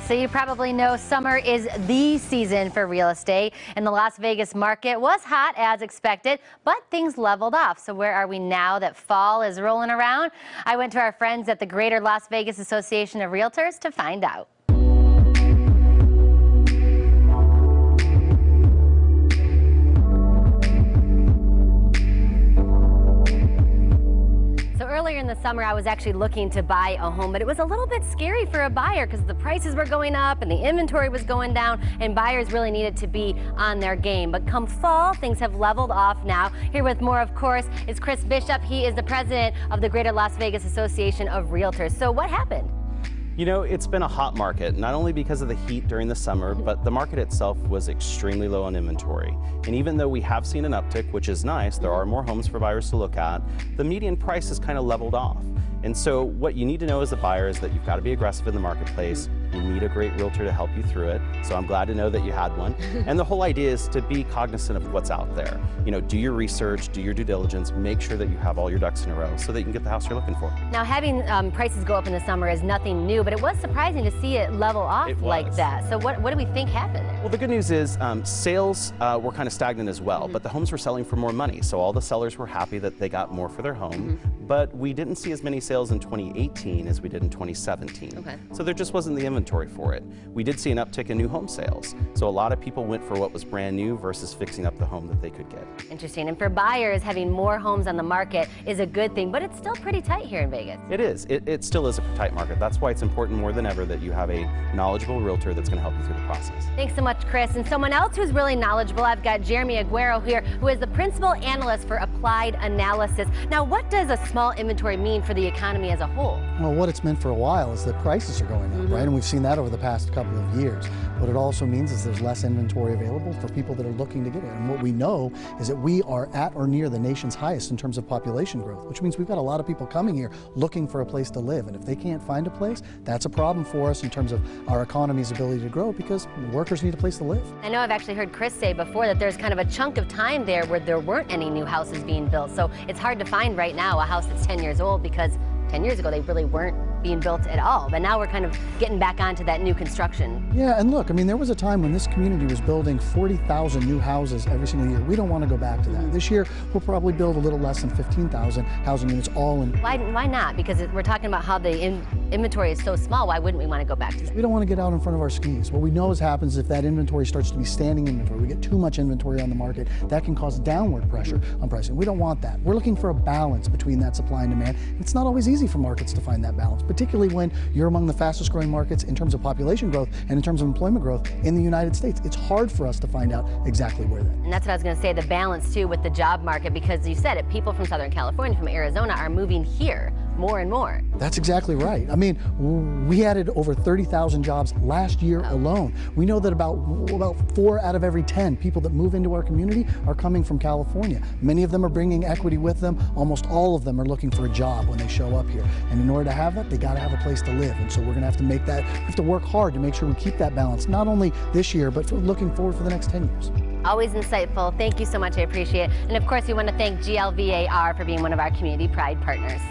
So you probably know summer is the season for real estate, and the Las Vegas market was hot as expected, but things leveled off. So where are we now that fall is rolling around? I went to our friends at the Greater Las Vegas Association of Realtors to find out. Earlier in the summer, I was actually looking to buy a home, but it was a little bit scary for a buyer because the prices were going up and the inventory was going down, and buyers really needed to be on their game. But come fall, things have leveled off now. Here with more, of course, is Chris Bishop. He is the president of the Greater Las Vegas Association of Realtors. So what happened? You know, it's been a hot market, not only because of the heat during the summer, but the market itself was extremely low on inventory. And even though we have seen an uptick, which is nice, there are more homes for buyers to look at, the median price has kind of leveled off. And so what you need to know as a buyer is that you've got to be aggressive in the marketplace. You need a great realtor to help you through it. So I'm glad to know that you had one. And the whole idea is to be cognizant of what's out there. You know, do your research, do your due diligence, make sure that you have all your ducks in a row so that you can get the house you're looking for. Now, having prices go up in the summer is nothing new, but it was surprising to see it level off like that. So what do we think happened there? Well, the good news is sales were kind of stagnant as well, but the homes were selling for more money. So all the sellers were happy that they got more for their home. But we didn't see as many sales in 2018 as we did in 2017. Okay. So there just wasn't the inventory for it. We did see an uptick in new home sales. So a lot of people went for what was brand new versus fixing up the home that they could get. Interesting. And for buyers, having more homes on the market is a good thing, but it's still pretty tight here in Vegas. It is. It still is a tight market. That's why it's important more than ever that you have a knowledgeable realtor that's going to help you through the process. Thanks so much, Chris. And someone else who's really knowledgeable, I've got Jeremy Aguero here, who is the principal analyst for Applied Analysis. Now, what does a small inventory mean for the economy as a whole? Well, what it's meant for a while is that prices are going up, right? And we've seen that over the past couple of years. What it also means is there's less inventory available for people that are looking to get it. And what we know is that we are at or near the nation's highest in terms of population growth, which means we've got a lot of people coming here looking for a place to live. And if they can't find a place, that's a problem for us in terms of our economy's ability to grow because workers need a place to live. I know I've actually heard Chris say before that there's kind of a chunk of time there where there weren't any new houses being built. So it's hard to find right now a house that's 10 years old because 10 years ago they really weren't being built at all, but now we're kind of getting back onto that new construction. Yeah, and look, I mean, there was a time when this community was building 40,000 new houses every single year. We don't want to go back to that. This year, we'll probably build a little less than 15,000 housing units all in. Why not? Because we're talking about how the inventory is so small. Why wouldn't we want to go back to that? We don't want to get out in front of our skis. What we know is happens if that inventory starts to be standing inventory, we get too much inventory on the market, that can cause downward pressure on pricing. We don't want that. We're looking for a balance between that supply and demand. It's not always easy for markets to find that balance, particularly when you're among the fastest growing markets in terms of population growth and in terms of employment growth in the United States. It's hard for us to find out exactly where that is. And that's what I was going to say, the balance too with the job market, because you said it, people from Southern California, from Arizona are moving here more and more. That's exactly right. I mean, we added over 30,000 jobs last year alone. We know that about 4 out of every 10 people that move into our community are coming from California. Many of them are bringing equity with them. Almost all of them are looking for a job when they show up here. And in order to have that, they got to have a place to live. And so we're going to have to make that, we have to work hard to make sure we keep that balance, not only this year, but for looking forward for the next 10 years. Always insightful. Thank you so much. I appreciate it. And of course, we want to thank GLVAR for being one of our Community Pride partners.